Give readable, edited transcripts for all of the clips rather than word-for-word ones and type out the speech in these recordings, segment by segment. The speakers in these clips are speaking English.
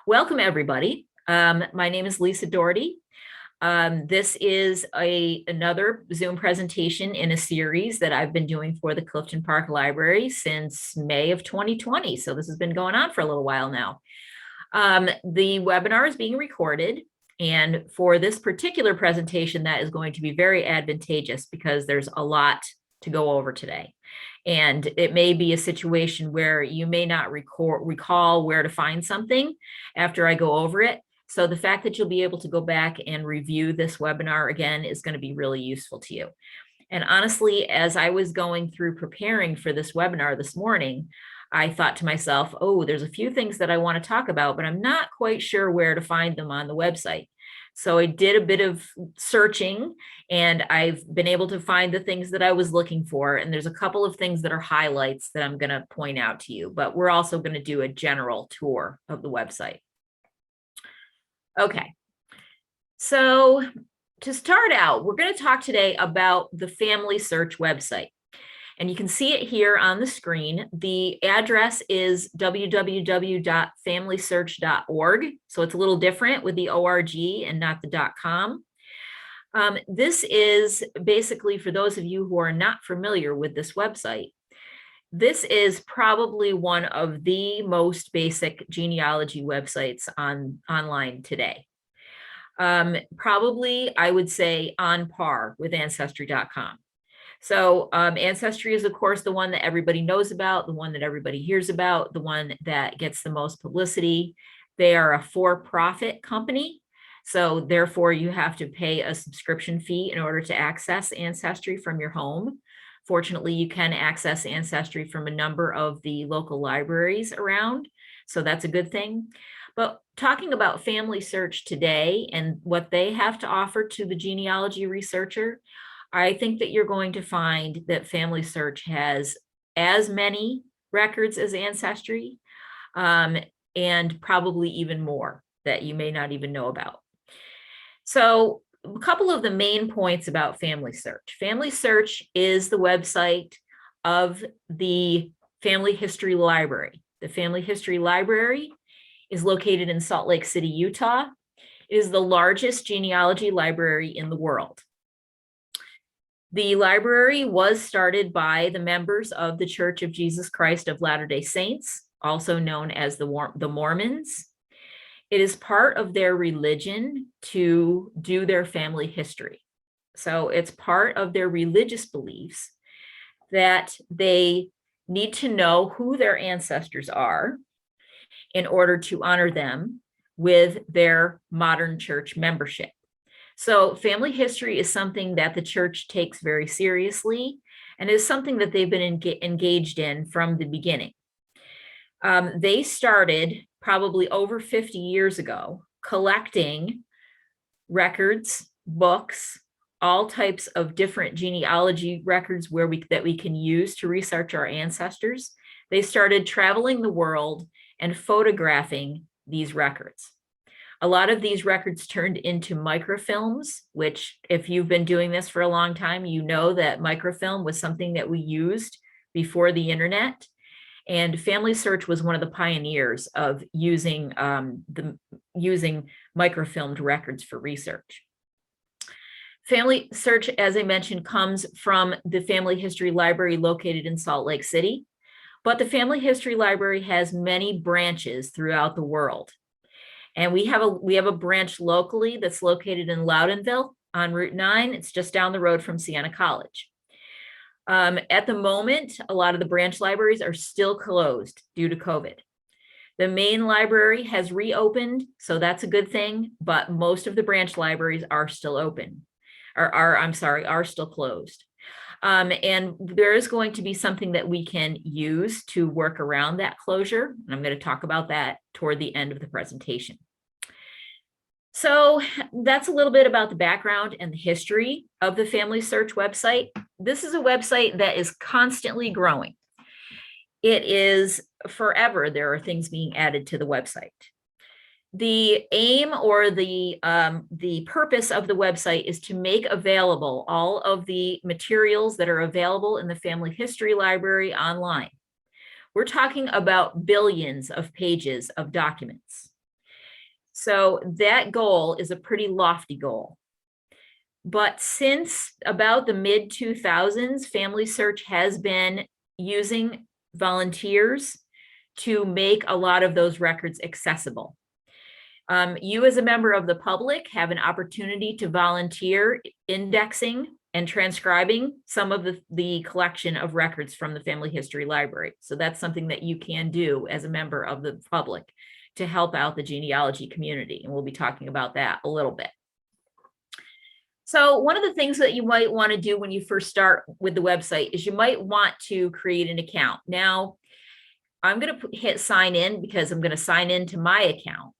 Welcome, everybody. My name is Lisa Doherty. This is another Zoom presentation in a series that I've been doing for the Clifton Park Library since May of 2020. So this has been going on for a little while now. The webinar is being recorded. And for this particular presentation, that is going to be very advantageous because there's a lot to go over today. And it may be a situation where you may not recall where to find something after I go over it. So the fact that you'll be able to go back and review this webinar again is going to be really useful to you. And honestly, as I was going through preparing for this webinar this morning, I thought to myself, oh, there's a few things that I want to talk about, but I'm not quite sure where to find them on the website. So I did a bit of searching and I've been able to find the things that I was looking for. And there's a couple of things that are highlights that I'm going to point out to you, but we're also going to do a general tour of the website. Okay, so to start out, we're going to talk today about the Family Search website. And you can see it here on the screen. The address is www.familysearch.org. So it's a little different with the .org and not the .com. This is basically, for those of you who are not familiar with this website, this is probably one of the most basic genealogy websites online today. Probably, I would say, on par with Ancestry.com. So Ancestry is, of course, the one that everybody knows about, the one that everybody hears about, the one that gets the most publicity. They are a for-profit company. So therefore, you have to pay a subscription fee in order to access Ancestry from your home. Fortunately, you can access Ancestry from a number of the local libraries around. So that's a good thing. But talking about Family Search today and what they have to offer to the genealogy researcher, I think that you're going to find that Family Search has as many records as Ancestry, and probably even more that you may not even know about. So a couple of the main points about Family Search. Family Search is the website of the Family History Library. The Family History Library is located in Salt Lake City, Utah. It is the largest genealogy library in the world. The library was started by the members of the Church of Jesus Christ of Latter-day Saints, also known as the Mormons. It is part of their religion to do their family history. So it's part of their religious beliefs that they need to know who their ancestors are in order to honor them with their modern church membership. So family history is something that the church takes very seriously and is something that they've been engaged in from the beginning. They started probably over 50 years ago collecting records, books, all types of different genealogy records that we can use to research our ancestors. They started traveling the world and photographing these records. A lot of these records turned into microfilms, which if you've been doing this for a long time, you know that microfilm was something that we used before the internet. And Family Search was one of the pioneers of using microfilmed records for research. Family Search, as I mentioned, comes from the Family History Library located in Salt Lake City, but the Family History Library has many branches throughout the world. And we have a branch locally that's located in Loudonville on Route 9. It's just down the road from Siena College. At the moment, a lot of the branch libraries are still closed due to COVID. The main library has reopened, so that's a good thing, but most of the branch libraries are still open, are still closed. And there is going to be something that we can use to work around that closure. And I'm going to talk about that toward the end of the presentation. So that's a little bit about the background and the history of the Family Search website. This is a website that is constantly growing. It is forever, there are things being added to the website. The aim or the purpose of the website is to make available all of the materials that are available in the Family History Library online. We're talking about billions of pages of documents. So that goal is a pretty lofty goal. But since about the mid 2000s, Family Search has been using volunteers to make a lot of those records accessible. You as a member of the public have an opportunity to volunteer indexing and transcribing some of the collection of records from the Family History Library. So that's something that you can do as a member of the public to help out the genealogy community. And we'll be talking about that a little bit. So one of the things that you might want to do when you first start with the website is you might want to create an account. Now, I'm going to hit sign in because I'm going to sign into my account.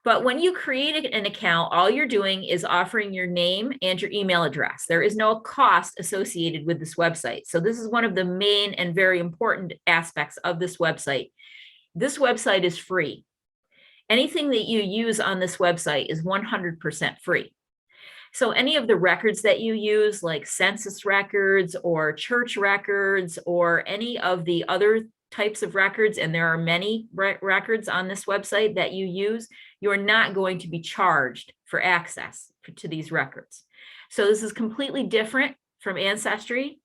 But when you create an account, all you're doing is offering your name and your email address. There is no cost associated with this website. So this is one of the main and very important aspects of this website. This website is free. Anything that you use on this website is 100% free. So any of the records that you use, like census records or church records or any of the other types of records, and there are many records on this website that you use, you are not going to be charged for access to these records. So this is completely different from Ancestry.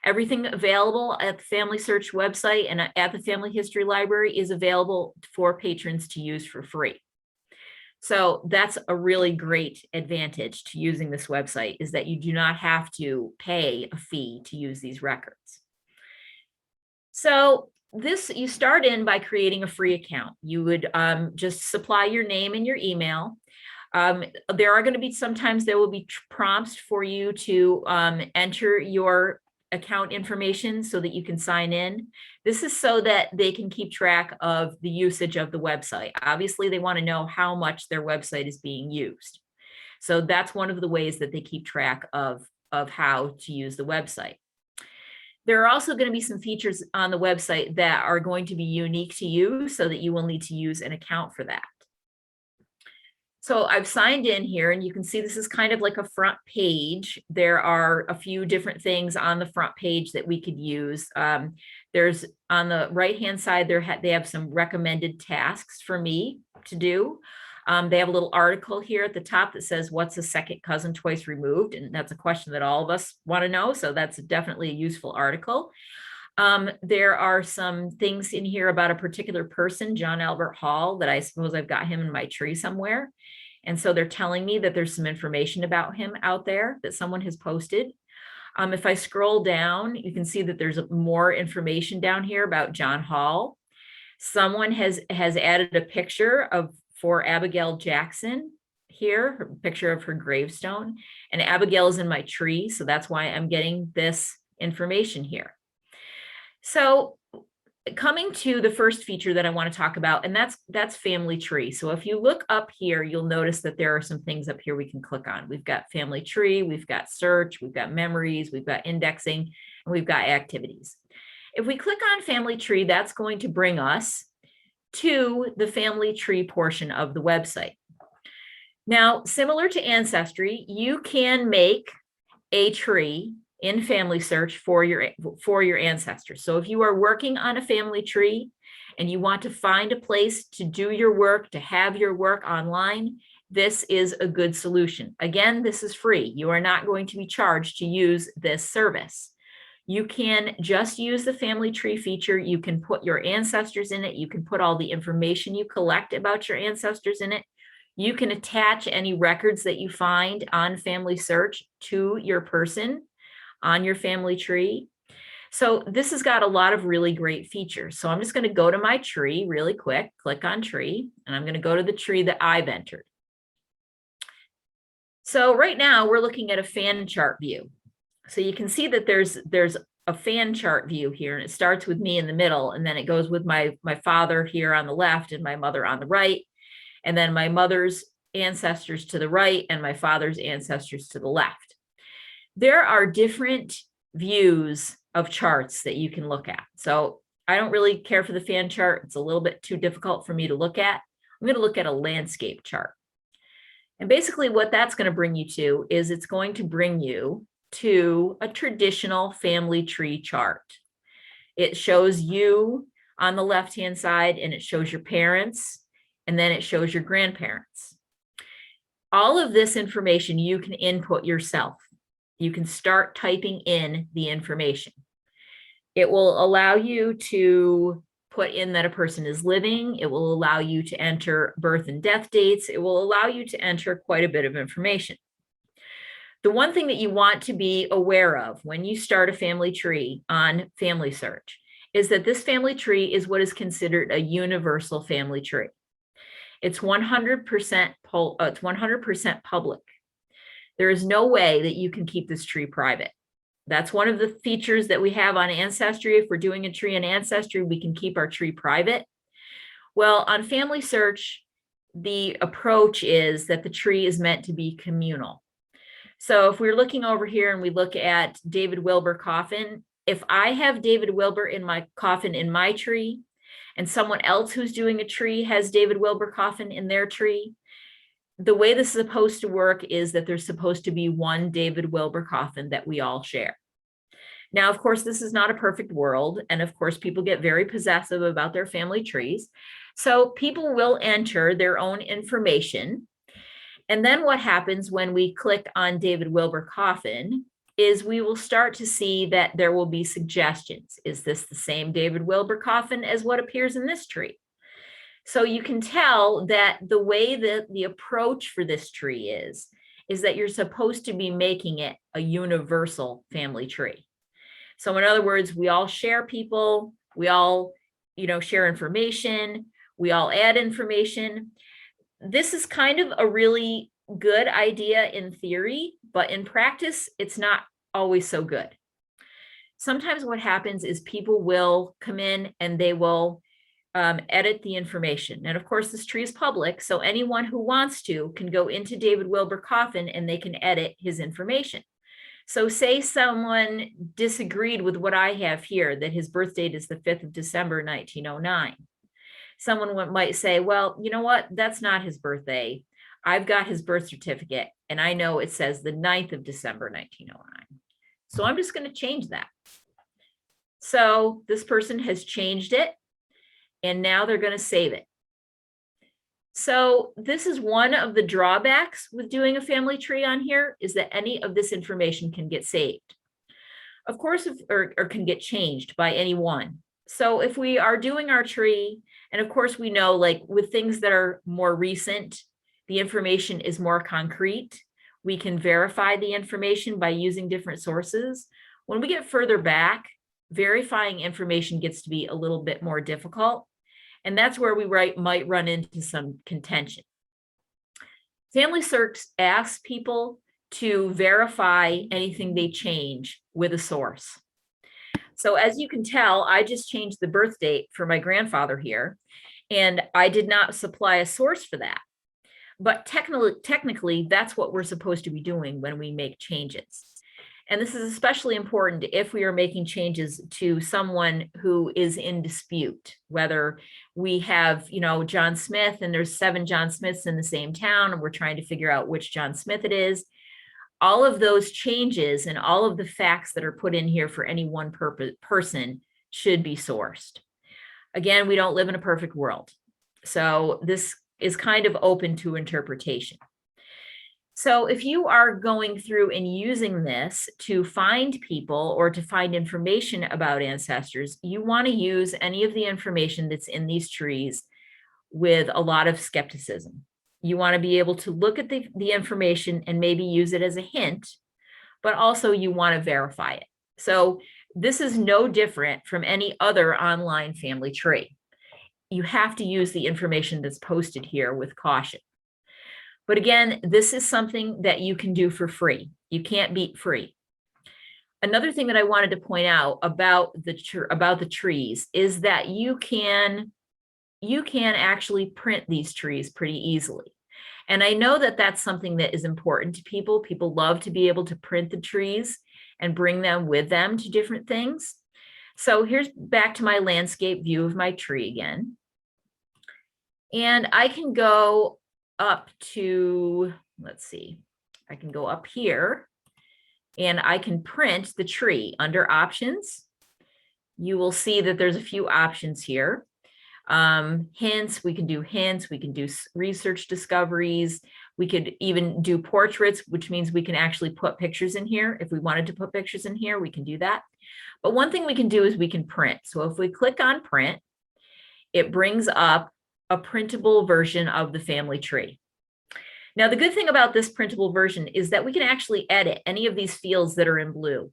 Everything available at the Family Search website and at the Family History Library is available for patrons to use for free. So that's a really great advantage to using this website, is that you do not have to pay a fee to use these records. So you start in by creating a free account. You would just supply your name and your email. There are going to be, sometimes there will be prompts for you to enter your account information so that you can sign in. This is so that they can keep track of the usage of the website. Obviously, they want to know how much their website is being used. So that's one of the ways that they keep track of how to use the website. There are also going to be some features on the website that are going to be unique to you, so that you will need to use an account for that. So I've signed in here, and you can see this is kind of like a front page. There are a few different things on the front page that we could use. There's on the right-hand side, they have some recommended tasks for me to do. They have a little article here at the top that says, what's a second cousin twice removed? And that's a question that all of us want to know. So that's definitely a useful article. There are some things in here about a particular person, John Albert Hall, that I suppose I've got him in my tree somewhere. And so they're telling me that there's some information about him out there that someone has posted. If I scroll down, you can see that there's more information down here about John Hall. Someone has added a picture for Abigail Jackson here, her picture of her gravestone. And Abigail is in my tree, so that's why I'm getting this information here. So coming to the first feature that I want to talk about, and that's Family Tree. So if you look up here, you'll notice that there are some things up here we can click on. We've got Family Tree, we've got search, we've got memories, we've got indexing, and we've got activities. If we click on Family Tree, that's going to bring us to the Family Tree portion of the website. Now, similar to Ancestry, you can make a tree in Family Search for your ancestors. So if you are working on a family tree and you want to find a place to do your work, to have your work online, this is a good solution. Again, this is free. You are not going to be charged to use this service. You can just use the Family Tree feature. You can put your ancestors in it. You can put all the information you collect about your ancestors in it. You can attach any records that you find on Family Search to your person on your family tree. So this has got a lot of really great features. So I'm just going to go to my tree really quick, click on tree, and I'm going to go to the tree that I've entered. So right now we're looking at a fan chart view. So you can see that there's a fan chart view here, and it starts with me in the middle, and then it goes with my father here on the left and my mother on the right, and then my mother's ancestors to the right and my father's ancestors to the left. There are different views of charts that you can look at. So I don't really care for the fan chart. It's a little bit too difficult for me to look at. I'm going to look at a landscape chart. And basically what that's going to bring you to is it's going to bring you to a traditional family tree chart. It shows you on the left-hand side, and it shows your parents, and then it shows your grandparents. All of this information you can input yourself. You can start typing in the information. It will allow you to put in that a person is living. It will allow you to enter birth and death dates. It will allow you to enter quite a bit of information. The one thing that you want to be aware of when you start a family tree on Family Search is that this family tree is what is considered a universal family tree. It's 100% public. There is no way that you can keep this tree private. That's one of the features that we have on Ancestry. If we're doing a tree in Ancestry, we can keep our tree private. Well, on Family Search, the approach is that the tree is meant to be communal. So if we're looking over here and we look at David Wilbur coffin, if I have David Wilbur in my coffin in my tree, and someone else who's doing a tree has David Wilbur coffin in their tree, the way this is supposed to work is that there's supposed to be one David Wilbur coffin that we all share. Now, of course, this is not a perfect world. And of course, people get very possessive about their family trees. So people will enter their own information. And then what happens when we click on David Wilbur coffin is we will start to see that there will be suggestions. Is this the same David Wilbur coffin as what appears in this tree? So you can tell that the way that the approach for this tree is that you're supposed to be making it a universal family tree. So in other words, we all share people, we all, share information, we all add information. This is kind of a really good idea in theory, but in practice, it's not always so good. Sometimes what happens is people will come in and they will edit the information. And of course, this tree is public, so anyone who wants to can go into David Wilbur coffin and they can edit his information. So say someone disagreed with what I have here, that his birth date is the 5th of December, 1909. Someone might say, well, you know what? That's not his birthday. I've got his birth certificate, and I know it says the 9th of December, 1909. So I'm just going to change that. So this person has changed it, and now they're going to save it. So this is one of the drawbacks with doing a family tree on here, is that any of this information can get saved. Of course, or can get changed by anyone. So if we are doing our tree, and of course we know, like with things that are more recent, the information is more concrete. We can verify the information by using different sources. When we get further back, verifying information gets to be a little bit more difficult. And that's where we might run into some contention. Family Search asks people to verify anything they change with a source. So as you can tell, I just changed the birth date for my grandfather here, and I did not supply a source for that. But technically, that's what we're supposed to be doing when we make changes. And this is especially important if we are making changes to someone who is in dispute, whether we have, John Smith and there's 7 John Smiths in the same town, and we're trying to figure out which John Smith it is. All of those changes and all of the facts that are put in here for any one person should be sourced. Again, we don't live in a perfect world. So this is kind of open to interpretation. So if you are going through and using this to find people or to find information about ancestors, you want to use any of the information that's in these trees with a lot of skepticism. You want to be able to look at the information and maybe use it as a hint, but also you want to verify it. So this is no different from any other online family tree. You have to use the information that's posted here with caution. But again, this is something that you can do for free. You can't beat free. Another thing that I wanted to point out about the trees is that you can actually print these trees pretty easily. And I know that that's something that is important to people. People love to be able to print the trees and bring them with them to different things. So here's back to my landscape view of my tree again. And I can go up to, let's see, I can go up here and I can print the tree under options. You will see that there's a few options here. Hints, we can do hints, we can do research discoveries, we could even do portraits, which means we can actually put pictures in here. If we wanted to put pictures in here, we can do that. But one thing we can do is we can print. So if we click on print, it brings up a printable version of the family tree. Now, the good thing about this printable version is that we can actually edit any of these fields that are in blue.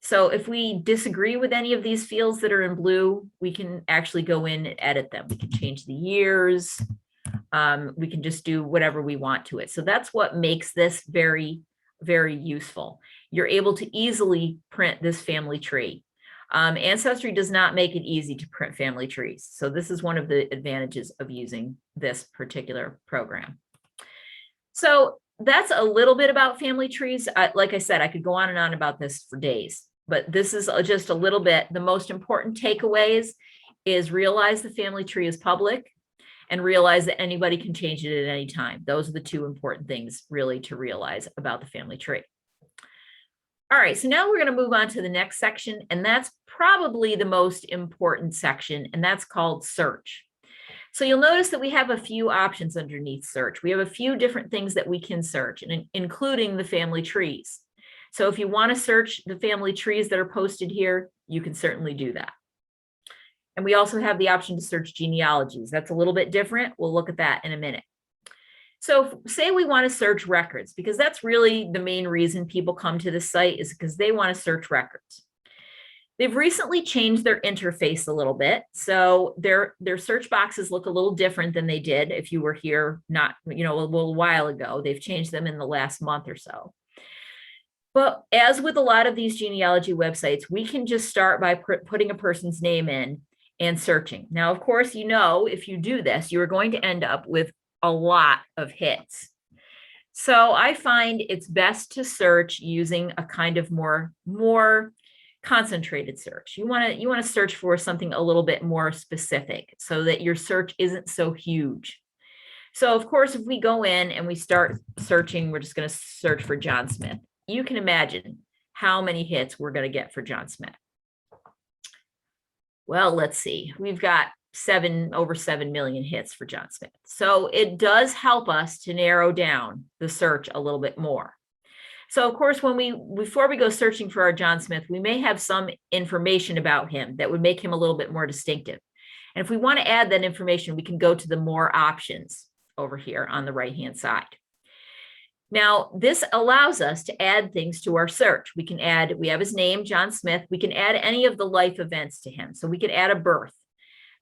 So if we disagree with any of these fields that are in blue, we can actually go in and edit them. We can change the years. We can just do whatever we want to it. So that's what makes this very, very useful. You're able to easily print this family tree. Ancestry does not make it easy to print family trees. So this is one of the advantages of using this particular program. So that's a little bit about family trees. Like I said, I could go on and on about this for days, but this is just a little bit. The most important takeaways is realize the family tree is public and realize that anybody can change it at any time. Those are the two important things really to realize about the family tree. All right, so now we're going to move on to the next section, and that's probably the most important section, and that's called search. So you'll notice that we have a few options underneath search. We have a few different things that we can search, and including the family trees. So if you want to search the family trees that are posted here, you can certainly do that. And we also have the option to search genealogies. That's a little bit different. We'll look at that in a minute. So say we want to search records, because that's really the main reason people come to this site, is because they want to search records. They've recently changed their interface a little bit. So their search boxes look a little different than they did if you were here not, a little while ago. They've changed them in the last month or so. But as with a lot of these genealogy websites, we can just start by putting a person's name in and searching. Now, of course, if you do this, you are going to end up with a lot of hits. So I find it's best to search using a kind of more concentrated search. You want to search for something a little bit more specific so that your search isn't so huge. So of course, if we go in and we start searching, we're just going to search for John Smith. You can imagine how many hits we're going to get for John Smith. Well, let's see. We've got over 7 million hits for John Smith. So it does help us to narrow down the search a little bit more. So of course, before we go searching for our John Smith, we may have some information about him that would make him a little bit more distinctive. And if we want to add that information, we can go to the more options over here on the right-hand side. Now, this allows us to add things to our search. We have his name, John Smith. We can add any of the life events to him. So we could add a birth.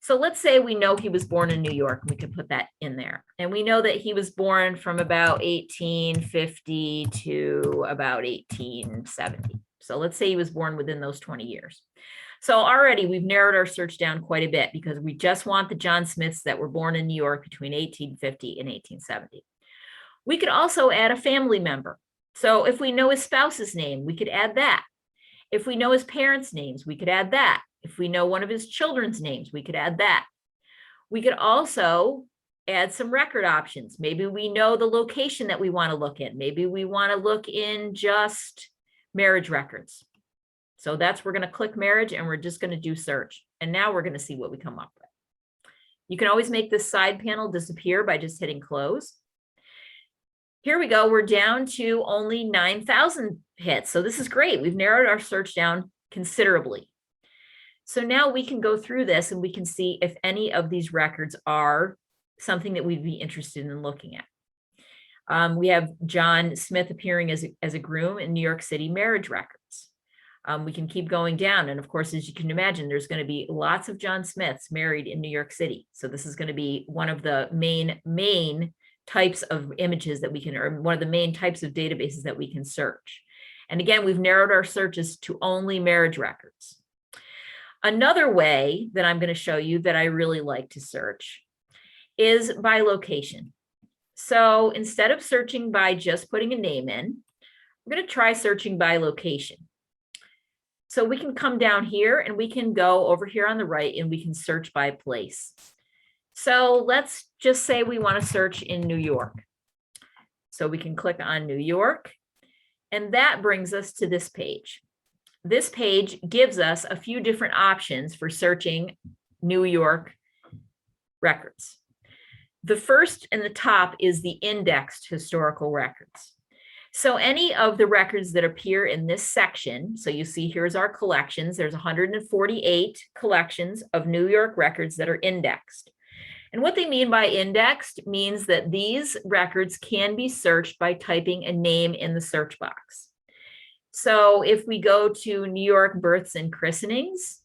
So let's say we know he was born in New York. We could put that in there. And we know that he was born from about 1850 to about 1870. So let's say he was born within those 20 years. So already we've narrowed our search down quite a bit because we just want the John Smiths that were born in New York between 1850 and 1870. We could also add a family member. So if we know his spouse's name, we could add that. If we know his parents' names, we could add that. If we know one of his children's names, we could add that. We could also add some record options. Maybe we know the location that we want to look in. Maybe we want to look in just marriage records. So we're going to click marriage and we're just going to do search. And now we're going to see what we come up with. You can always make this side panel disappear by just hitting close. Here we go. We're down to only 9,000 hits. So this is great. We've narrowed our search down considerably. So now we can go through this and we can see if any of these records are something that we'd be interested in looking at. We have John Smith appearing as a groom in New York City marriage records. We can keep going down. And of course, as you can imagine, there's going to be lots of John Smiths married in New York City. So this is going to be one of the main types of images that we can, or one of the main types of databases that we can search. And again, we've narrowed our searches to only marriage records. Another way that I'm going to show you that I really like to search is by location. So instead of searching by just putting a name in, I'm going to try searching by location. So we can come down here and we can go over here on the right and we can search by place. So let's just say we want to search in New York. So we can click on New York, and that brings us to this page. This page gives us a few different options for searching New York records. The first in the top is the indexed historical records. So any of the records that appear in this section, so you see here's our collections, there's 148 collections of New York records that are indexed. And what they mean by indexed means that these records can be searched by typing a name in the search box. So if we go to New York births and christenings,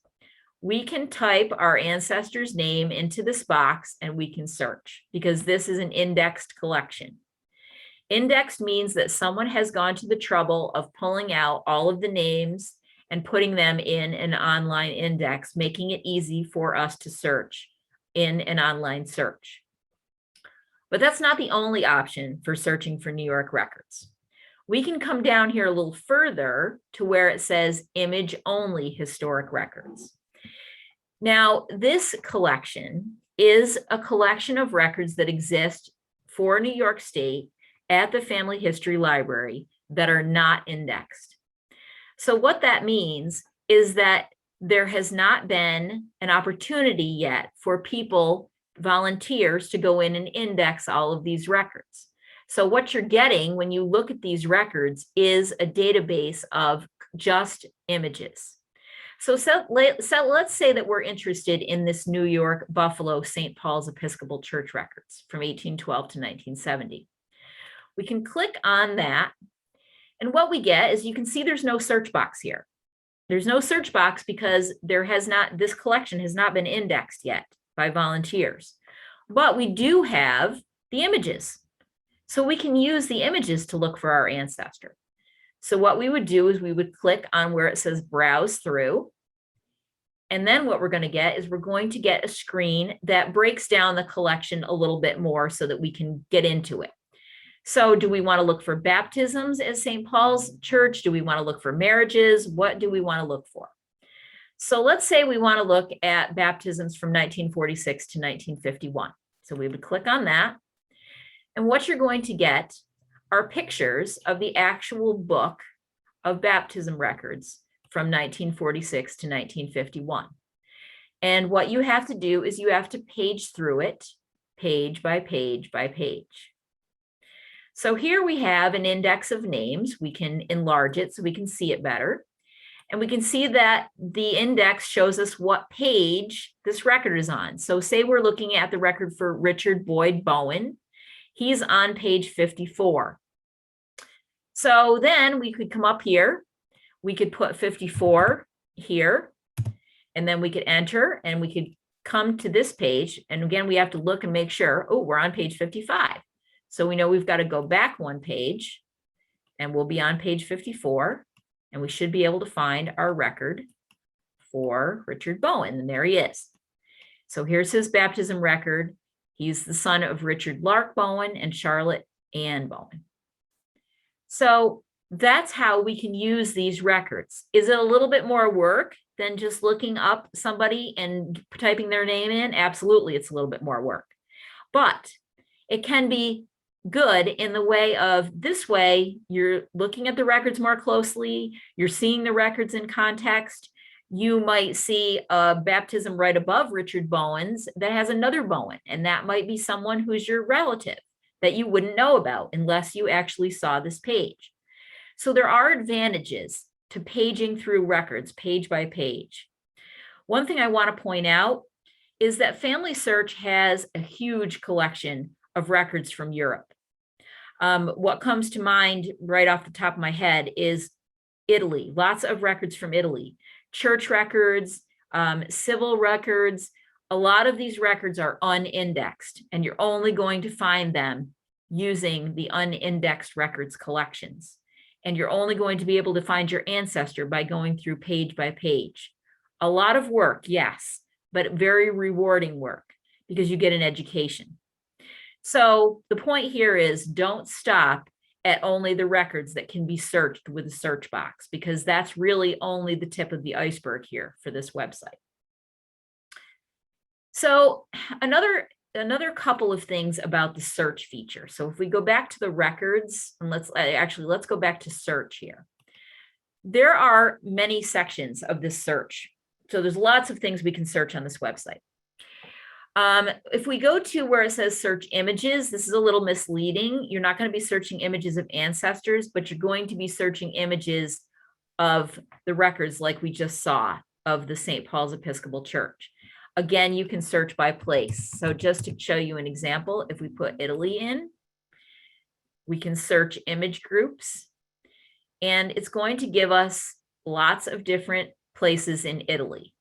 we can type our ancestor's name into this box and we can search because this is an indexed collection. Indexed means that someone has gone to the trouble of pulling out all of the names and putting them in an online index, making it easy for us to search in an online search. But that's not the only option for searching for New York records. We can come down here a little further to where it says image only historic records. Now, this collection is a collection of records that exist for New York State at the Family History Library that are not indexed. So what that means is that there has not been an opportunity yet for people, volunteers, to go in and index all of these records. So what you're getting when you look at these records is a database of just images. So let's say that we're interested in this New York Buffalo St. Paul's Episcopal Church records from 1812 to 1970. We can click on that. And what we get is you can see there's no search box here. There's no search box because this collection has not been indexed yet by volunteers. But we do have the images. So we can use the images to look for our ancestor. So what we would do is we would click on where it says browse through. And then what we're going to get is we're going to get a screen that breaks down the collection a little bit more so that we can get into it. So do we want to look for baptisms at St. Paul's Church? Do we want to look for marriages? What do we want to look for? So let's say we want to look at baptisms from 1946 to 1951. So we would click on that. And what you're going to get are pictures of the actual book of baptism records from 1946 to 1951. And what you have to do is you have to page through it, page by page by page. So here we have an index of names. We can enlarge it so we can see it better. And we can see that the index shows us what page this record is on. So say we're looking at the record for Richard Boyd Bowen. He's on page 54. So then we could come up here. We could put 54 here, and then we could enter and we could come to this page. And again, we have to look and make sure, oh, we're on page 55. So we know we've got to go back one page and we'll be on page 54 and we should be able to find our record for Richard Bowen. And there he is. So here's his baptism record. He's the son of Richard Lark Bowen and Charlotte Ann Bowen. So that's how we can use these records. Is it a little bit more work than just looking up somebody and typing their name in? Absolutely, it's a little bit more work. But it can be good in the way of this way, you're looking at the records more closely, you're seeing the records in context. You might see a baptism right above Richard Bowen's that has another Bowen, and that might be someone who's your relative that you wouldn't know about unless you actually saw this page. So there are advantages to paging through records page by page. One thing I want to point out is that Family Search has a huge collection of records from Europe. What comes to mind right off the top of my head is Italy, lots of records from Italy, church records, civil records. A lot of these records are unindexed, and you're only going to find them using the unindexed records collections. And you're only going to be able to find your ancestor by going through page by page. A lot of work, yes, but very rewarding work because you get an education. So the point here is don't stop at only the records that can be searched with a search box, because that's really only the tip of the iceberg here for this website. So another couple of things about the search feature. So if we go back to the records, and let's go back to search here. There are many sections of this search. So there's lots of things we can search on this website. If we go to where it says search images, this is a little misleading. You're not going to be searching images of ancestors, but you're going to be searching images of the records like we just saw of the St. Paul's Episcopal Church. Again, you can search by place. So just to show you an example, if we put Italy in, we can search image groups, and it's going to give us lots of different places in Italy.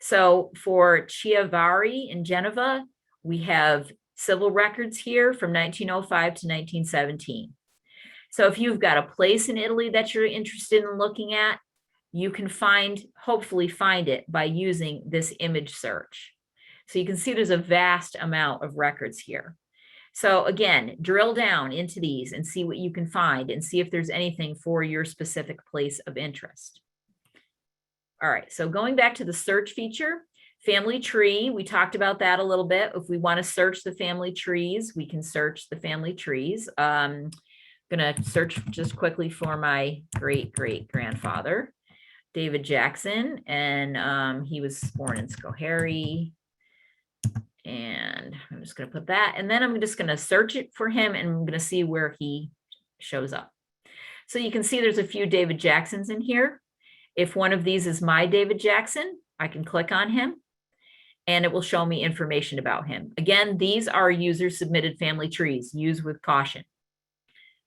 So for Chiavari in Genova, we have civil records here from 1905 to 1917. So if you've got a place in Italy that you're interested in looking at, you can hopefully find it by using this image search. So you can see there's a vast amount of records here. So again, drill down into these and see what you can find and see if there's anything for your specific place of interest. All right, so going back to the search feature, family tree, we talked about that a little bit. If we want to search the family trees, we can search the family trees. I'm going to search just quickly for my great-great-grandfather, David Jackson, and he was born in Schoharie. And I'm just going to put that, and then I'm just going to search it for him, and I'm going to see where he shows up. So you can see there's a few David Jacksons in here. If one of these is my David Jackson, I can click on him and it will show me information about him. Again, these are user submitted family trees. Use with caution.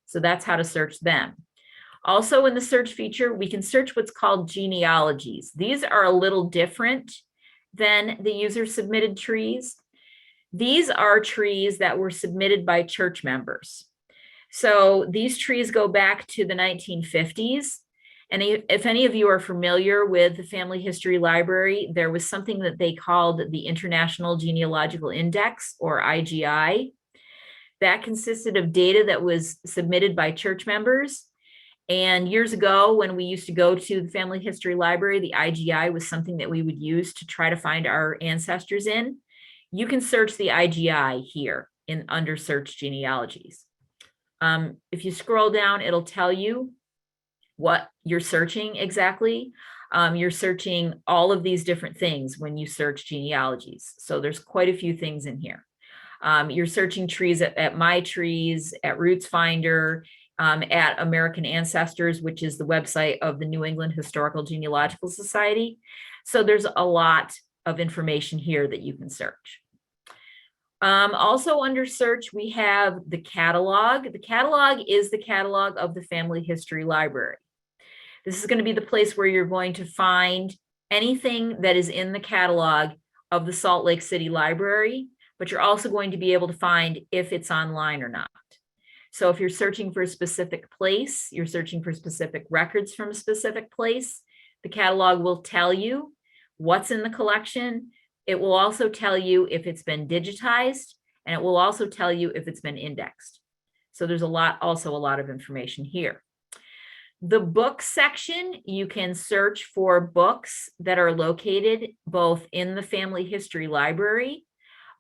So that's how to search them. Also in the search feature, we can search what's called genealogies. These are a little different than the user submitted trees. These are trees that were submitted by church members. So these trees go back to the 1950s. And if any of you are familiar with the Family History Library, there was something that they called the International Genealogical Index, or IGI. That consisted of data that was submitted by church members. And years ago, when we used to go to the Family History Library, the IGI was something that we would use to try to find our ancestors in. You can search the IGI here under search genealogies. If you scroll down, it'll tell you what you're searching exactly. You're searching all of these different things when you search genealogies. So there's quite a few things in here. You're searching trees at My Trees, at Roots Finder, at American Ancestors, which is the website of the New England Historical Genealogical Society. So there's a lot of information here that you can search. Also under search, we have the catalog. The catalog is the catalog of the Family History Library. This is going to be the place where you're going to find anything that is in the catalog of the Salt Lake City Library, but you're also going to be able to find if it's online or not. So if you're searching for a specific place, you're searching for specific records from a specific place, the catalog will tell you what's in the collection. It will also tell you if it's been digitized, and it will also tell you if it's been indexed. So there's also a lot of information here. The book section, you can search for books that are located both in the Family History Library,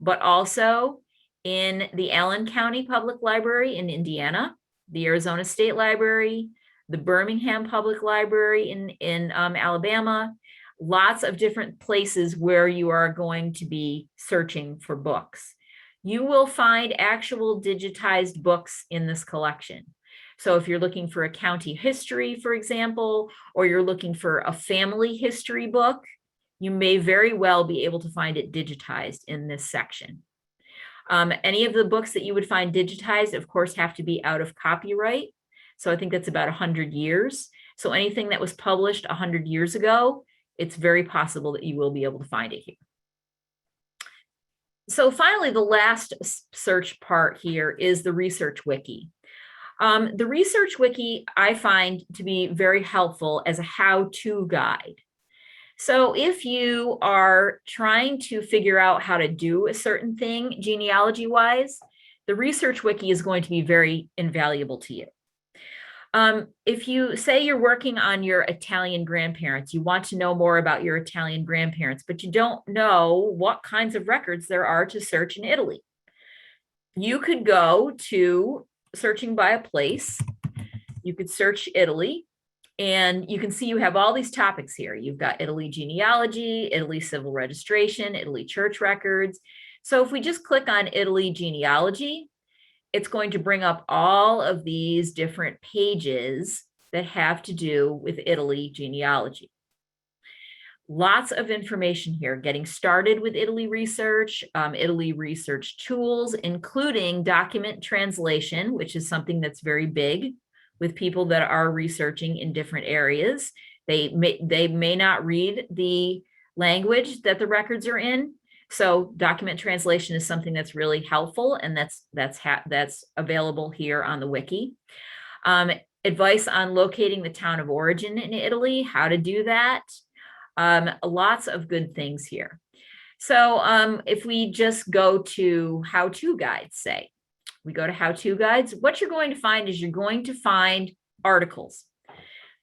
but also in the Allen County Public Library in Indiana, the Arizona State Library, the Birmingham Public Library in Alabama, lots of different places where you are going to be searching for books. You will find actual digitized books in this collection. So if you're looking for a county history, for example, or you're looking for a family history book, you may very well be able to find it digitized in this section. Any of the books that you would find digitized, of course, have to be out of copyright. So I think that's about 100 years. So anything that was published 100 years ago, it's very possible that you will be able to find it here. So finally, the last search part here is the research wiki. The research wiki I find to be very helpful as a how-to guide. So if you are trying to figure out how to do a certain thing genealogy-wise, the research wiki is going to be very invaluable to you. If you say you're working on your Italian grandparents, you want to know more about your Italian grandparents, but you don't know what kinds of records there are to search in Italy, you could go to searching by a place. You could search Italy, and you can see you have all these topics here. You've got Italy genealogy, Italy civil registration, Italy church records. So if we just click on Italy genealogy, it's going to bring up all of these different pages that have to do with Italy genealogy. Lots of information here, getting started with Italy research tools, including document translation, which is something that's very big with people that are researching in different areas. They may not read the language that the records are in. So document translation is something that's really helpful, and that's available here on the wiki. Advice on locating the town of origin in Italy, how to do that. Lots of good things here. So if we just go to how-to guides, say, we go to how-to guides, what you're going to find is you're going to find articles.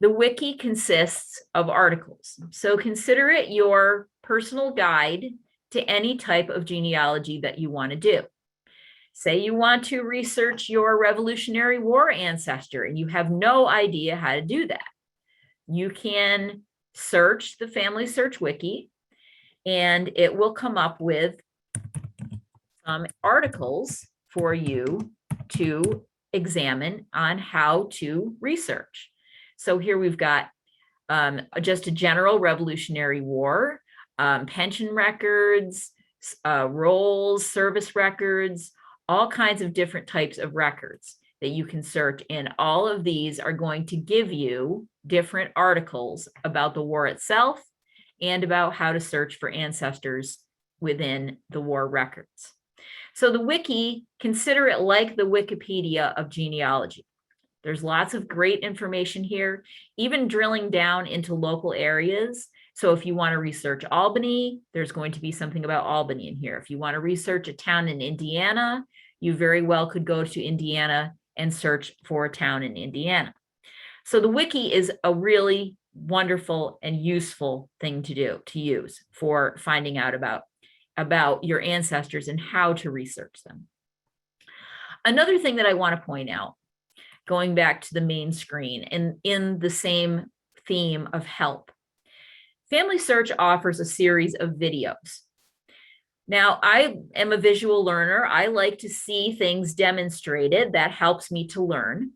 The wiki consists of articles. So consider it your personal guide to any type of genealogy that you want to do. Say you want to research your Revolutionary War ancestor and you have no idea how to do that. You can search the Family Search Wiki, and it will come up with some articles for you to examine on how to research. So here we've got just a general Revolutionary War, pension records, rolls, service records, all kinds of different types of records that you can search. And all of these are going to give you different articles about the war itself and about how to search for ancestors within the war records. So the wiki, consider it like the Wikipedia of genealogy. There's lots of great information here, even drilling down into local areas. So if you want to research Albany, there's going to be something about Albany in here. If you want to research a town in Indiana, you very well could go to Indiana and search for a town in Indiana. So the wiki is a really wonderful and useful thing to use for finding out about your ancestors and how to research them. Another thing that I want to point out, going back to the main screen and in the same theme of help, Family Search offers a series of videos. Now, I am a visual learner. I like to see things demonstrated. That helps me to learn.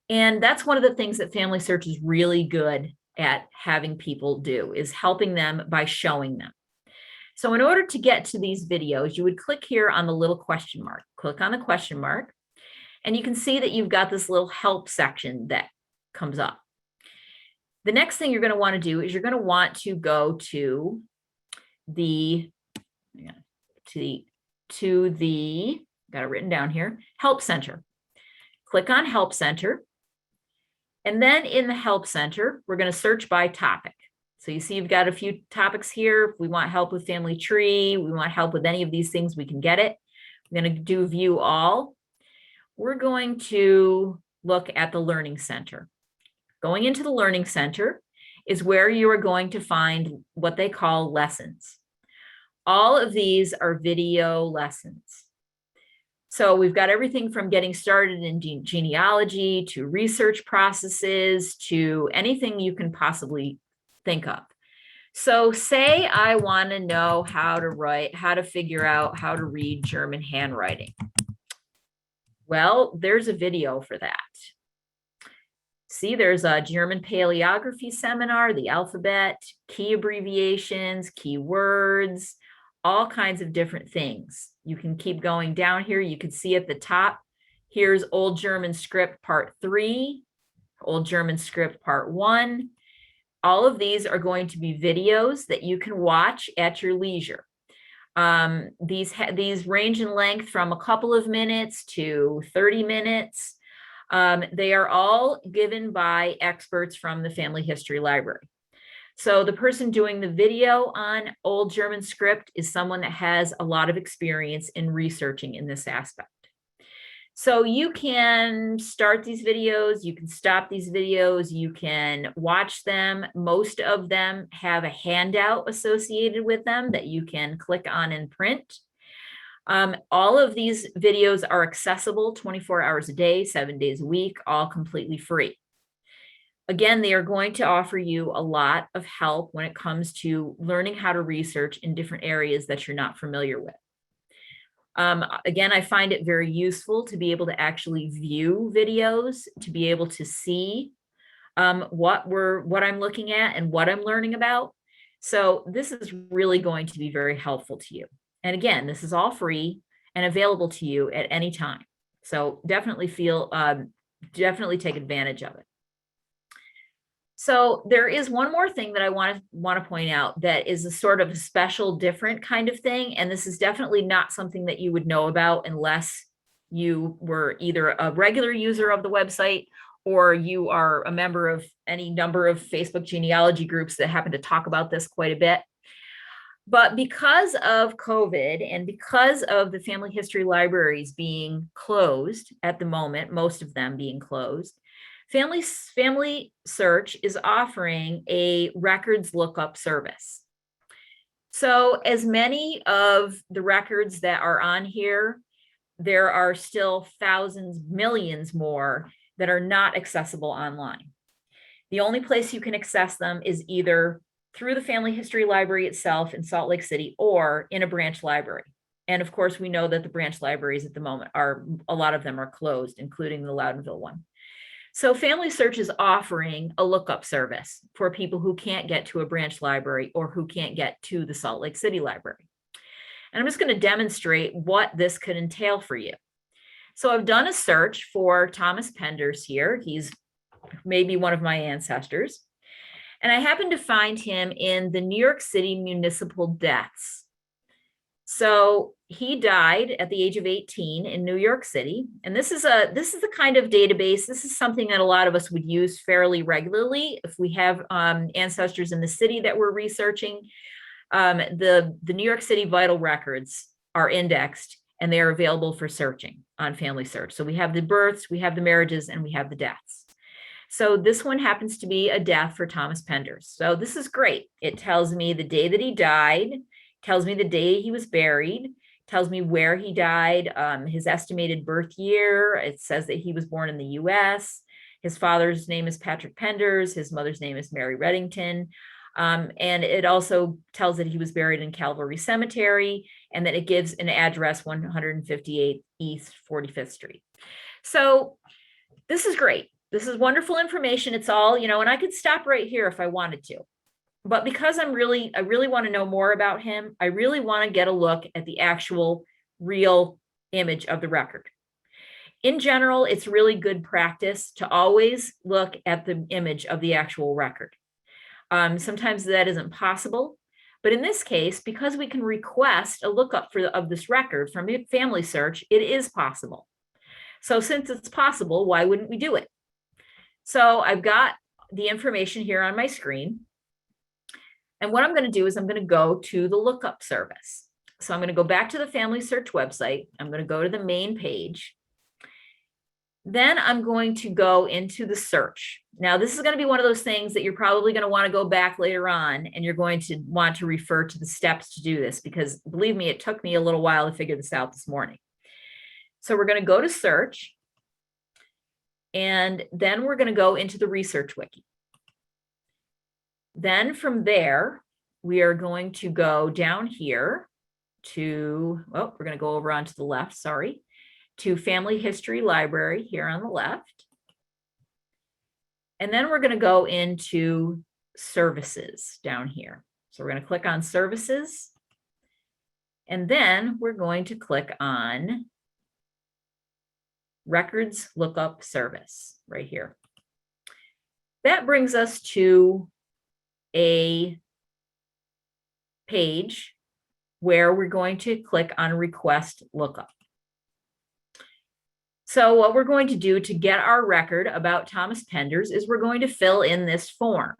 And that's one of the things that Family Search is really good at having people do, is helping them by showing them. So in order to get to these videos, you would click here on the little question mark. Click on the question mark, and you can see that you've got this little help section that comes up. The next thing you're going to want to do is you're going to want to go to the got it written down here, Help Center. Click on Help Center. And then in the Help Center, we're going to search by topic. So you see you've got a few topics here. If we want help with family tree, we want help with any of these things, we can get it. I'm going to do View All. We're going to look at the Learning Center. Going into the Learning Center is where you are going to find what they call lessons. All of these are video lessons. So we've got everything from getting started in genealogy to research processes to anything you can possibly think of. So say I want to know how to figure out how to read German handwriting. Well, there's a video for that. See, there's a German paleography seminar, the alphabet, key abbreviations, key words, all kinds of different things. You can keep going down here. You can see at the top, here's Old German Script Part 3, Old German Script Part 1. All of these are going to be videos that you can watch at your leisure. These range in length from a couple of minutes to 30 minutes. They are all given by experts from the Family History Library. So the person doing the video on Old German script is someone that has a lot of experience in researching in this aspect. So you can start these videos, you can stop these videos, you can watch them. Most of them have a handout associated with them that you can click on and print. All of these videos are accessible 24 hours a day, 7 days a week, all completely free. Again, they are going to offer you a lot of help when it comes to learning how to research in different areas that you're not familiar with. Again, I find it very useful to be able to actually view videos, to be able to see what I'm looking at and what I'm learning about. So this is really going to be very helpful to you. And again, this is all free and available to you at any time. So definitely definitely take advantage of it. So there is one more thing that I want to point out that is a sort of a special, different kind of thing. And this is definitely not something that you would know about unless you were either a regular user of the website or you are a member of any number of Facebook genealogy groups that happen to talk about this quite a bit. But because of COVID and because of the family history libraries being closed at the moment, most of them being closed, Family Search is offering a records lookup service. So as many of the records that are on here, there are still thousands, millions more that are not accessible online. The only place you can access them is either through the Family History Library itself in Salt Lake City or in a branch library. And of course, we know that the branch libraries at the moment a lot of them are closed, including the Loudonville one. So Family Search is offering a lookup service for people who can't get to a branch library or who can't get to the Salt Lake City Library. And I'm just going to demonstrate what this could entail for you. So I've done a search for Thomas Penders here. He's maybe one of my ancestors. And I happened to find him in the New York City municipal deaths. So he died at the age of 18 in New York City. And this is the kind of database. This is something that a lot of us would use fairly regularly if we have ancestors in the city that we're researching. The New York City vital records are indexed and they are available for searching on Family Search. So we have the births, we have the marriages, and we have the deaths. So this one happens to be a death for Thomas Penders. So this is great. It tells me the day that he died, tells me the day he was buried, tells me where he died, his estimated birth year. It says that he was born in the US. His father's name is Patrick Penders. His mother's name is Mary Reddington. And it also tells that he was buried in Calvary Cemetery and that it gives an address 158 East 45th Street. So this is great. This is wonderful information. It's all, and I could stop right here if I wanted to. But because I really want to know more about him, I really want to get a look at the actual real image of the record. In general, it's really good practice to always look at the image of the actual record. Sometimes that isn't possible, but in this case, because we can request a lookup of this record from Family Search, it is possible. So since it's possible, why wouldn't we do it? So I've got the information here on my screen. And what I'm going to do is I'm going to go to the lookup service. So I'm going to go back to the Family Search website. I'm going to go to the main page. Then I'm going to go into the search. Now, this is going to be one of those things that you're probably going to want to go back later on, and you're going to want to refer to the steps to do this, because believe me, it took me a little while to figure this out this morning. So we're going to go to search, and then we're going to go into the research wiki. Then from there, we are going to go down here to, we're going to go over onto the left, sorry, to Family History Library here on the left. And then we're going to go into services down here. So we're going to click on services. And then we're going to click on records lookup service right here. That brings us to a page where we're going to click on request lookup. So what we're going to do to get our record about Thomas Penders is we're going to fill in this form.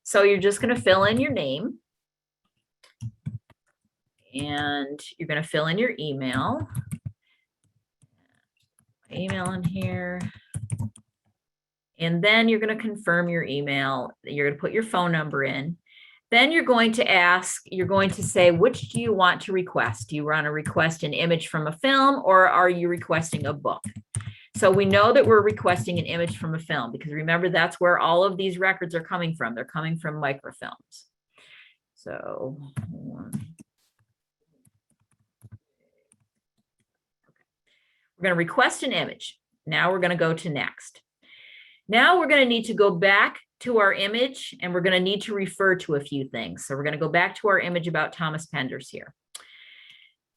So you're just going to fill in your name and you're going to fill in your email. Email in here. And then you're going to confirm your email. You're going to put your phone number in. Then you're going to say, which do you want to request? Do you want to request an image from a film, or are you requesting a book? So we know that we're requesting an image from a film, because remember, that's where all of these records are coming from. They're coming from microfilms. So We're going to request an image. Now we're going to go to next. Now we're going to need to go back to our image, and we're going to need to refer to a few things. So we're going to go back to our image about Thomas Penders here.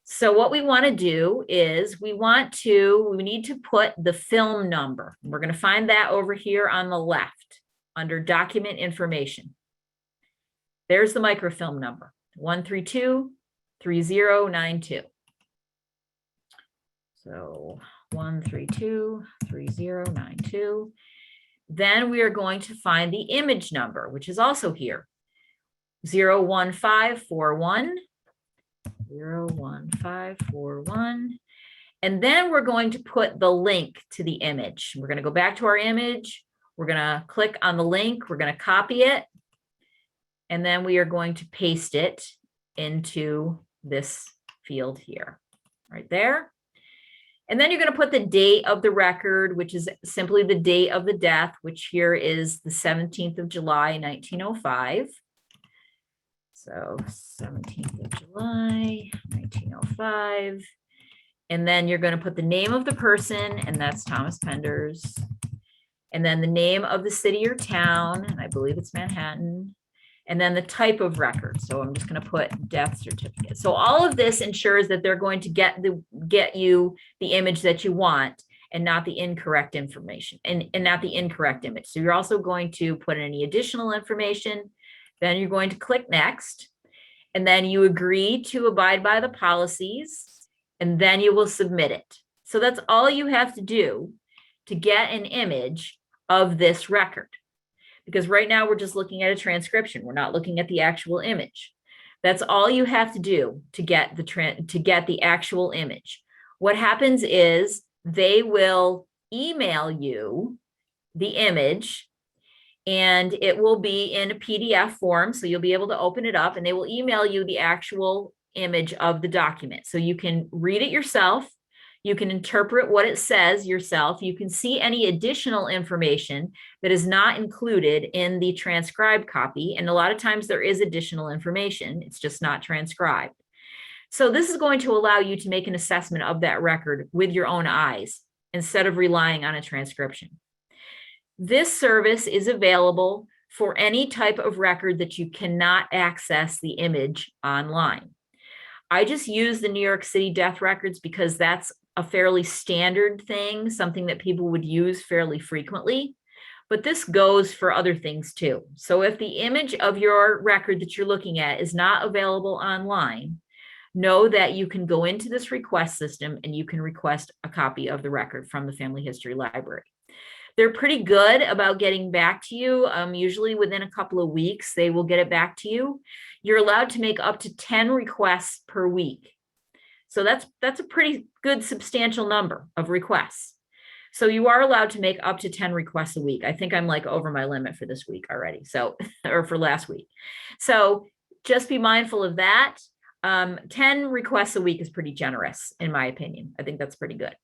So what we want to do is we need to put the film number. We're going to find that over here on the left under document information. There's the microfilm number, 1323092. So 1323092. Then we are going to find the image number, which is also here, 01541. 01541. And then we're going to put the link to the image. We're going to go back to our image. We're going to click on the link. We're going to copy it. And then we are going to paste it into this field here, right there. And then you're going to put the date of the record, which is simply the date of the death, which here is the 17th of July, 1905. So 17th of July, 1905. And then you're going to put the name of the person, and that's Thomas Penders. And then the name of the city or town, and I believe it's Manhattan. And then the type of record. So I'm just going to put death certificate. So all of this ensures that they're going to get you the image that you want, and not the incorrect information, and not the incorrect image. So you're also going to put in any additional information. Then you're going to click next, and then you agree to abide by the policies, and then you will submit it. So that's all you have to do to get an image of this record. Because right now we're just looking at a transcription. We're not looking at the actual image. That's all you have to do to get the actual image. What happens is they will email you the image, and it will be in a PDF form. So you'll be able to open it up, and they will email you the actual image of the document. So you can read it yourself. You can interpret what it says yourself. You can see any additional information that is not included in the transcribed copy. And a lot of times there is additional information. It's just not transcribed. So this is going to allow you to make an assessment of that record with your own eyes instead of relying on a transcription. This service is available for any type of record that you cannot access the image online. I just use the New York City death records because that's a fairly standard thing, something that people would use fairly frequently, but this goes for other things too. So if the image of your record that you're looking at is not available online, know that you can go into this request system and you can request a copy of the record from the Family History Library. They're pretty good about getting back to you. Usually within a couple of weeks, they will get it back to you. You're allowed to make up to 10 requests per week. So that's a pretty good substantial number of requests. So you are allowed to make up to 10 requests a week. I think I'm like over my limit for this week already. So, or for last week. So just be mindful of that. 10 requests a week is pretty generous, in my opinion. I think that's pretty good.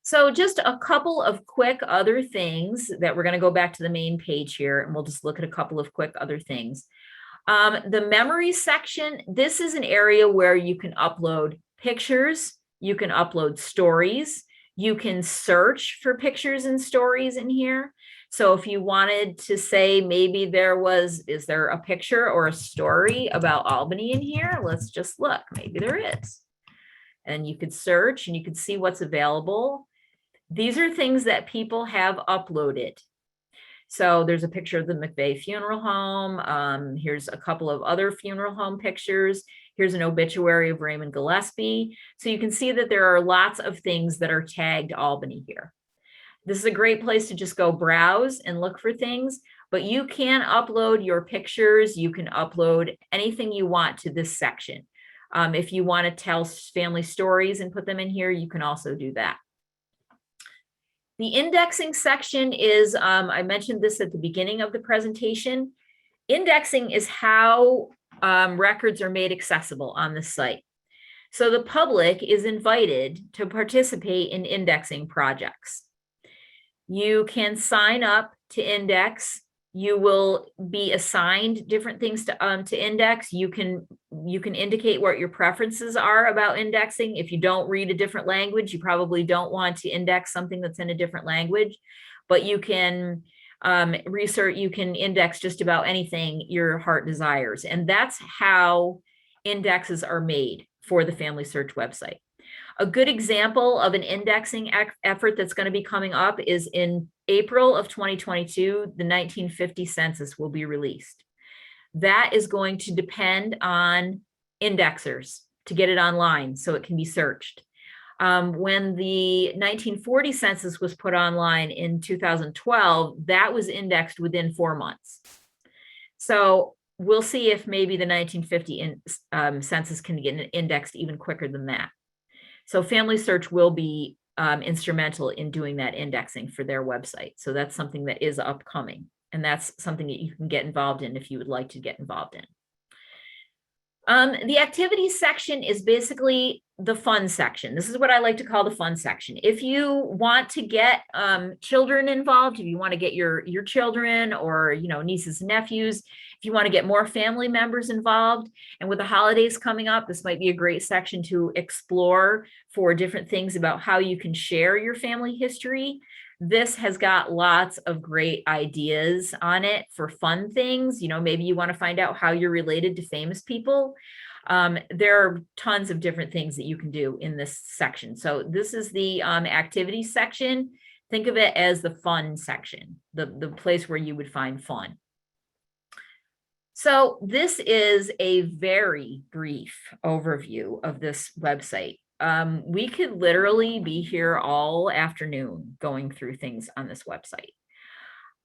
So just a couple of quick other things that we're going to go back to the main page here, and we'll just look at a couple of quick other things. The memories section, this is an area where you can upload pictures, you can upload stories, you can search for pictures and stories in here. So if you wanted to say maybe is there a picture or a story about Albany in here? Let's just look, maybe there is. And you could search and you could see what's available. These are things that people have uploaded. So there's a picture of the McVeigh Funeral Home. Here's a couple of other funeral home pictures. Here's an obituary of Raymond Gillespie. So you can see that there are lots of things that are tagged Albany here. This is a great place to just go browse and look for things, but you can upload your pictures. You can upload anything you want to this section. If you want to tell family stories and put them in here, you can also do that. The indexing section is, I mentioned this at the beginning of the presentation. Indexing is how records are made accessible on the site. So the public is invited to participate in indexing projects. You can sign up to index You will be assigned different things to index. You can indicate what your preferences are about indexing. If you don't read a different language, you probably don't want to index something that's in a different language, but you can you can index just about anything your heart desires. And that's how indexes are made for the Family Search website. A good example of an indexing effort that's going to be coming up is in April of 2022, the 1950 census will be released. That is going to depend on indexers to get it online so it can be searched. When the 1940 census was put online in 2012, that was indexed within 4 months. So we'll see if maybe the 1950 census can get indexed even quicker than that. So Family Search will be instrumental in doing that indexing for their website. So that's something that is upcoming. And that's something that you can get involved in if you would like to get involved in. The activities section is basically the fun section. This is what I like to call the fun section. If you want to get children involved, if you want to get your children or nieces and nephews, if you want to get more family members involved, and with the holidays coming up, this might be a great section to explore for different things about how you can share your family history. This has got lots of great ideas on it for fun things. Maybe you want to find out how you're related to famous people. There are tons of different things that you can do in this section. So this is the activities section. Think of it as the fun section, the place where you would find fun. So this is a very brief overview of this website. We could literally be here all afternoon going through things on this website.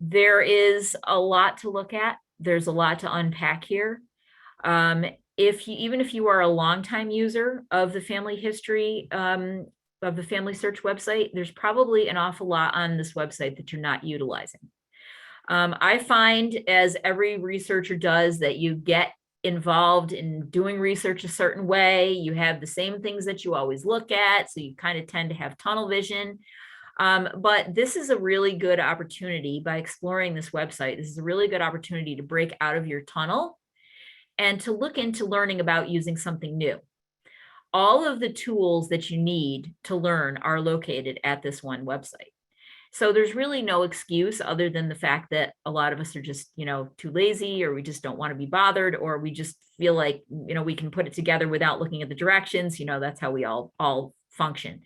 There is a lot to look at. There's a lot to unpack here. Even if you are a longtime user of the family history of the Family Search website, there's probably an awful lot on this website that you're not utilizing. I find, as every researcher does, that you get involved in doing research a certain way. You have the same things that you always look at, so you kind of tend to have tunnel vision. But this is a really good opportunity. By exploring this website, this is a really good opportunity to break out of your tunnel and to look into learning about using something new. All of the tools that you need to learn are located at this one website. So there's really no excuse other than the fact that a lot of us are just, too lazy, or we just don't want to be bothered, or we just feel like, we can put it together without looking at the directions. That's how we all function.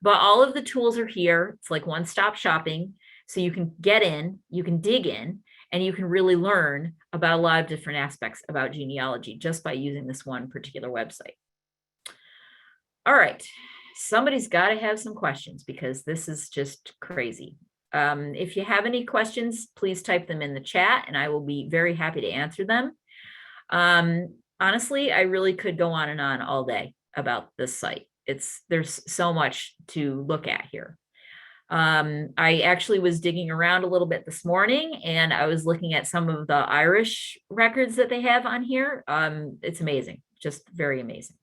But all of the tools are here. It's like one-stop shopping. So you can get in, you can dig in, and you can really learn about a lot of different aspects about genealogy just by using this one particular website. All right. Somebody's got to have some questions because this is just crazy. If you have any questions, please type them in the chat and I will be very happy to answer them. Honestly, I really could go on and on all day about this site. There's so much to look at here. I actually was digging around a little bit this morning and I was looking at some of the Irish records that they have on here. It's amazing, just very amazing.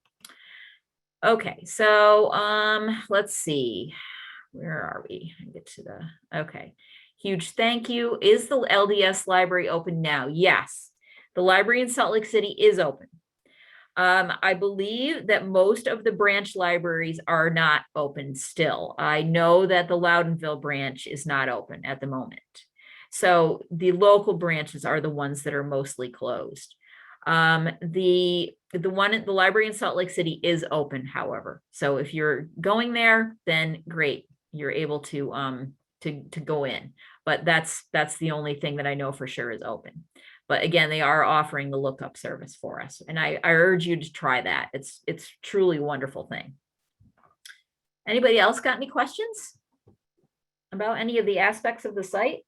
Okay, so let's see. Where are we? I get to okay. Huge thank you. Is the LDS library open now? Yes, the library in Salt Lake City is open. I believe that most of the branch libraries are not open still. I know that the Loudonville branch is not open at the moment. So the local branches are the ones that are mostly closed. The library in Salt Lake City is open, however. So if you're going there, then great, you're able to go in. But that's the only thing that I know for sure is open. But again, they are offering the lookup service for us, and I urge you to try that. It's truly a wonderful thing. Anybody else got any questions about any of the aspects of the site?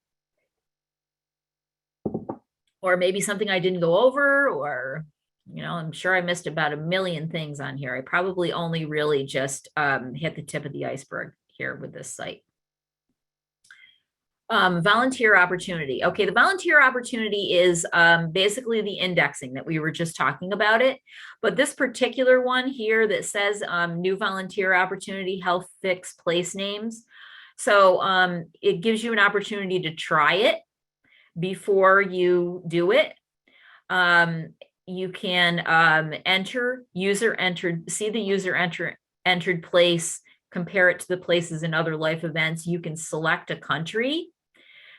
Or maybe something I didn't go over, or, I'm sure I missed about a million things on here. I probably only really just hit the tip of the iceberg here with this site. Volunteer opportunity. Okay, the volunteer opportunity is basically the indexing that we were just talking about it. But this particular one here that says new volunteer opportunity, health fix place names. So it gives you an opportunity to try it. before you do it. You can enter user entered, see the user entered place, compare it to the places in other life events. You can select a country.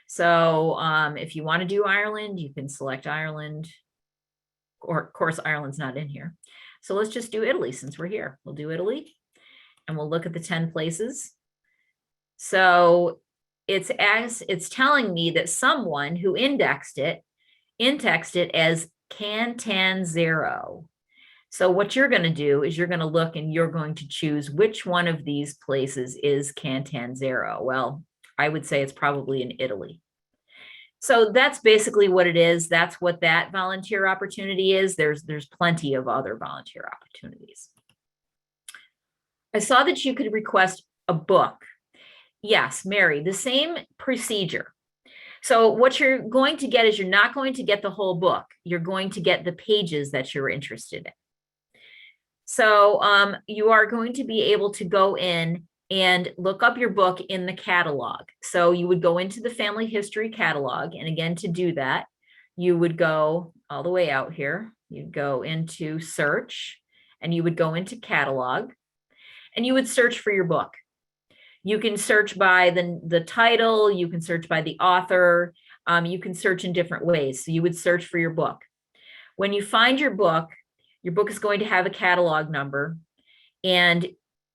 So if you want to do Ireland, you can select Ireland, or of course, Ireland's not in here. So let's just do Italy since we're here. We'll do Italy and we'll look at the 10 places. So it's telling me that someone who indexed it as Catanzaro. So what you're going to do is you're going to look and you're going to choose which one of these places is Catanzaro. Well, I would say it's probably in Italy. So that's basically what it is. That's what that volunteer opportunity is. There's plenty of other volunteer opportunities. I saw that you could request a book. Yes, Mary, the same procedure. So what you're going to get is you're not going to get the whole book. You're going to get the pages that you're interested in. So you are going to be able to go in and look up your book in the catalog. So you would go into the family history catalog. And again, to do that, you would go all the way out here. You'd go into search and you would go into catalog and you would search for your book. You can search by the title, you can search by the author, you can search in different ways. So you would search for your book. When you find your book is going to have a catalog number, and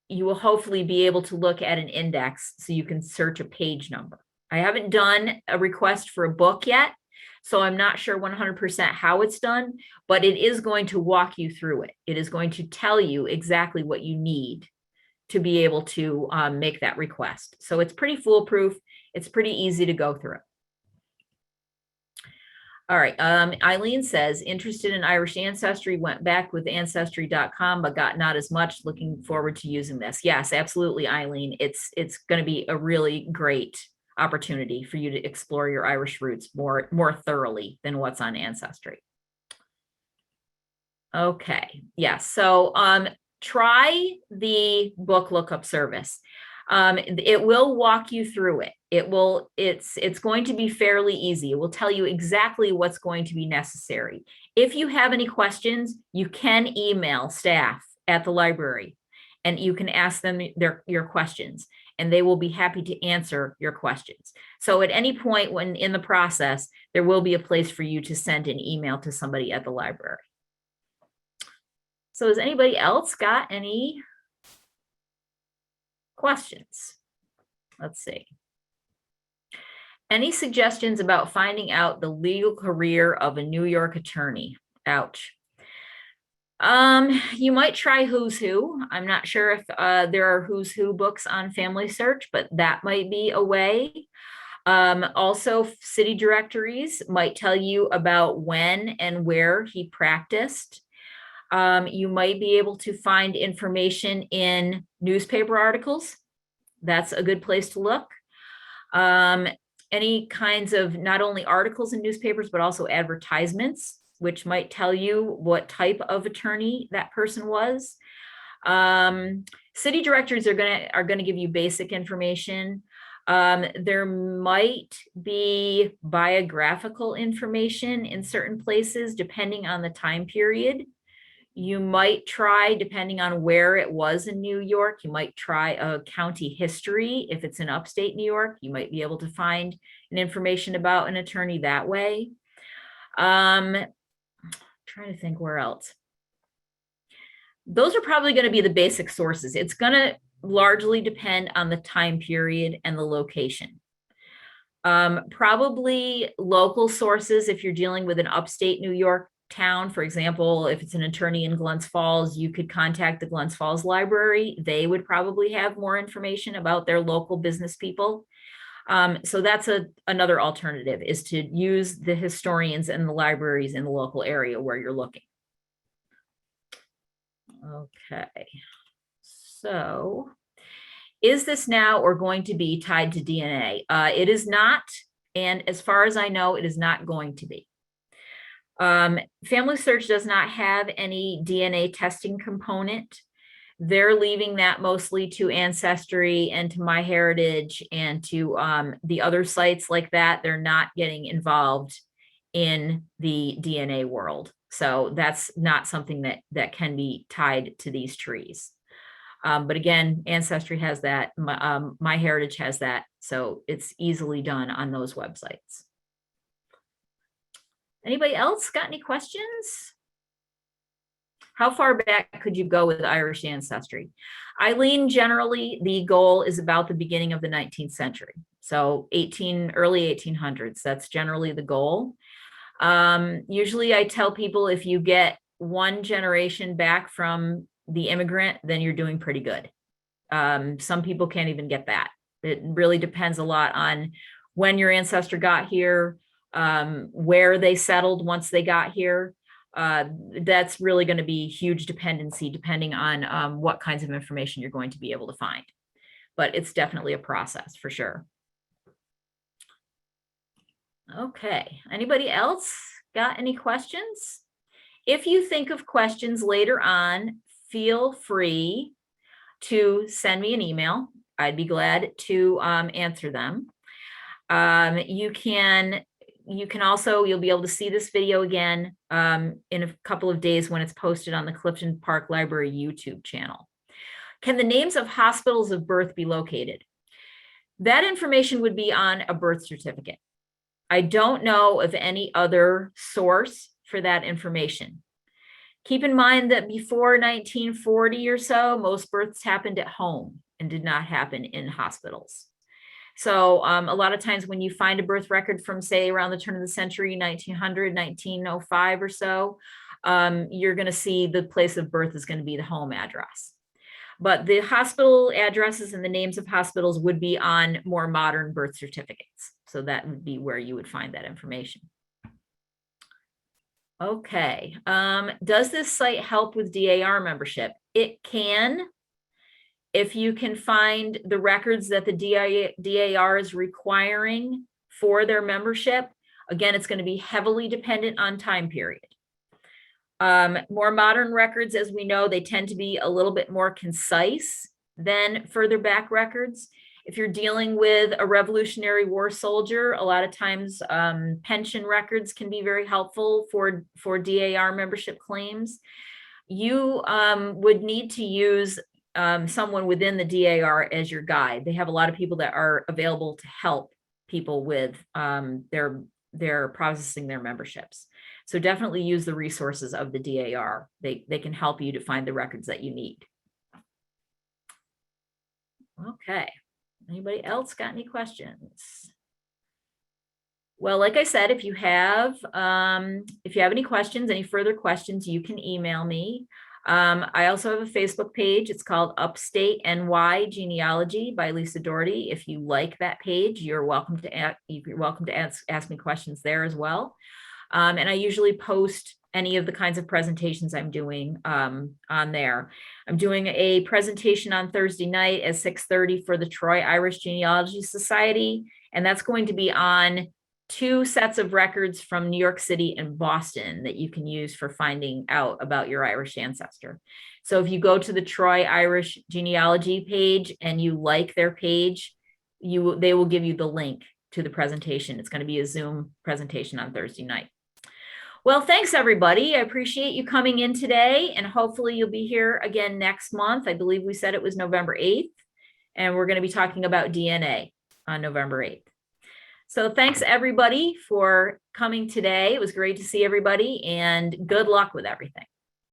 you will hopefully be able to look at an index so you can search a page number. I haven't done a request for a book yet, so I'm not sure 100% how it's done, but it is going to walk you through it. It is going to tell you exactly what you need to be able to make that request. So it's pretty foolproof. It's pretty easy to go through. All right. Eileen says, interested in Irish ancestry, went back with ancestry.com, but got not as much. Looking forward to using this. Yes, absolutely, Eileen. It's going to be a really great opportunity for you to explore your Irish roots more thoroughly than what's on Ancestry. Okay. Yes. So try the book lookup service. It will walk you through it. It's going to be fairly easy. It will tell you exactly what's going to be necessary. If you have any questions, you can email staff at the library and you can ask them your questions and they will be happy to answer your questions. So at any point when in the process, there will be a place for you to send an email to somebody at the library. So has anybody else got any questions? Let's see. Any suggestions about finding out the legal career of a New York attorney? Ouch. You might try Who's Who. I'm not sure if there are Who's Who books on Family Search, but that might be a way. Also, city directories might tell you about when and where he practiced. You might be able to find information in newspaper articles. That's a good place to look. Any kinds of not only articles in newspapers, but also advertisements, which might tell you what type of attorney that person was. City directories are going to give you basic information. There might be biographical information in certain places, depending on the time period. You might try, depending on where it was in New York, you might try a county history. If it's in upstate New York, you might be able to find an information about an attorney that way. Trying to think where else. Those are probably going to be the basic sources. It's going to largely depend on the time period and the location. Probably local sources, if you're dealing with an upstate New York town, for example, if it's an attorney in Glens Falls, you could contact the Glens Falls Library. They would probably have more information about their local business people. So that's another alternative, is to use the historians and the libraries in the local area where you're looking. Okay, so is this now or going to be tied to DNA? It is not, and as far as I know, it is not going to be. Family Search does not have any DNA testing component. they're leaving that mostly to Ancestry and to MyHeritage and to the other sites like that. They're not getting involved in the DNA world. So that's not something that can be tied to these trees. But again, Ancestry has that, MyHeritage has that. So it's easily done on those websites. Anybody else got any questions? How far back could you go with Irish ancestry? Eileen, generally, the goal is about the beginning of the 19th century. So early 1800s, that's generally the goal. Usually I tell people if you get one generation back from the immigrant, then you're doing pretty good. Some people can't even get that. It really depends a lot on when your ancestor got here, where they settled once they got here. That's really going to be huge dependency depending on what kinds of information you're going to be able to find. But it's definitely a process for sure. Okay, anybody else got any questions? If you think of questions later on, feel free to send me an email. I'd be glad to answer them. You can also, you'll be able to see this video again in a couple of days when it's posted on the Clifton Park Library YouTube channel. Can the names of hospitals of birth be located? That information would be on a birth certificate. I don't know of any other source for that information. Keep in mind that before 1940 or so, most births happened at home and did not happen in hospitals. So a lot of times when you find a birth record from, say, around the turn of the century, 1900, 1905 or so, you're going to see the place of birth is going to be the home address. But the hospital addresses and the names of hospitals would be on more modern birth certificates. So that would be where you would find that information. Okay. Does this site help with DAR membership? It can. If you can find the records that the DAR is requiring for their membership, again, it's going to be heavily dependent on time period. More modern records, as we know, they tend to be a little bit more concise than further back records. If you're dealing with a Revolutionary War soldier, a lot of times pension records can be very helpful for DAR membership claims. You would need to use someone within the DAR as your guide. They have a lot of people that are available to help people with their processing their memberships. So definitely use the resources of the DAR. They can help you to find the records that you need. Okay. Anybody else got any questions? Well, like I said, if you have any questions, any further questions, you can email me. I also have a Facebook page. It's called Upstate NY Genealogy by Lisa Doherty. If you like that page, you're welcome to ask me questions there as well. And I usually post any of the kinds of presentations I'm doing on there. I'm doing a presentation on Thursday night at 6:30 for the Troy Irish Genealogy Society, and that's going to be on 2 sets of records from New York City and Boston that you can use for finding out about your Irish ancestor. So if you go to the Troy Irish Genealogy page and you like their page, they will give you the link to the presentation. It's going to be a Zoom presentation on Thursday night. Well, thanks, everybody. I appreciate you coming in today, and hopefully you'll be here again next month. I believe we said it was November 8th, and we're going to be talking about DNA on November 8th. So thanks, everybody, for coming today. It was great to see everybody, and good luck with everything.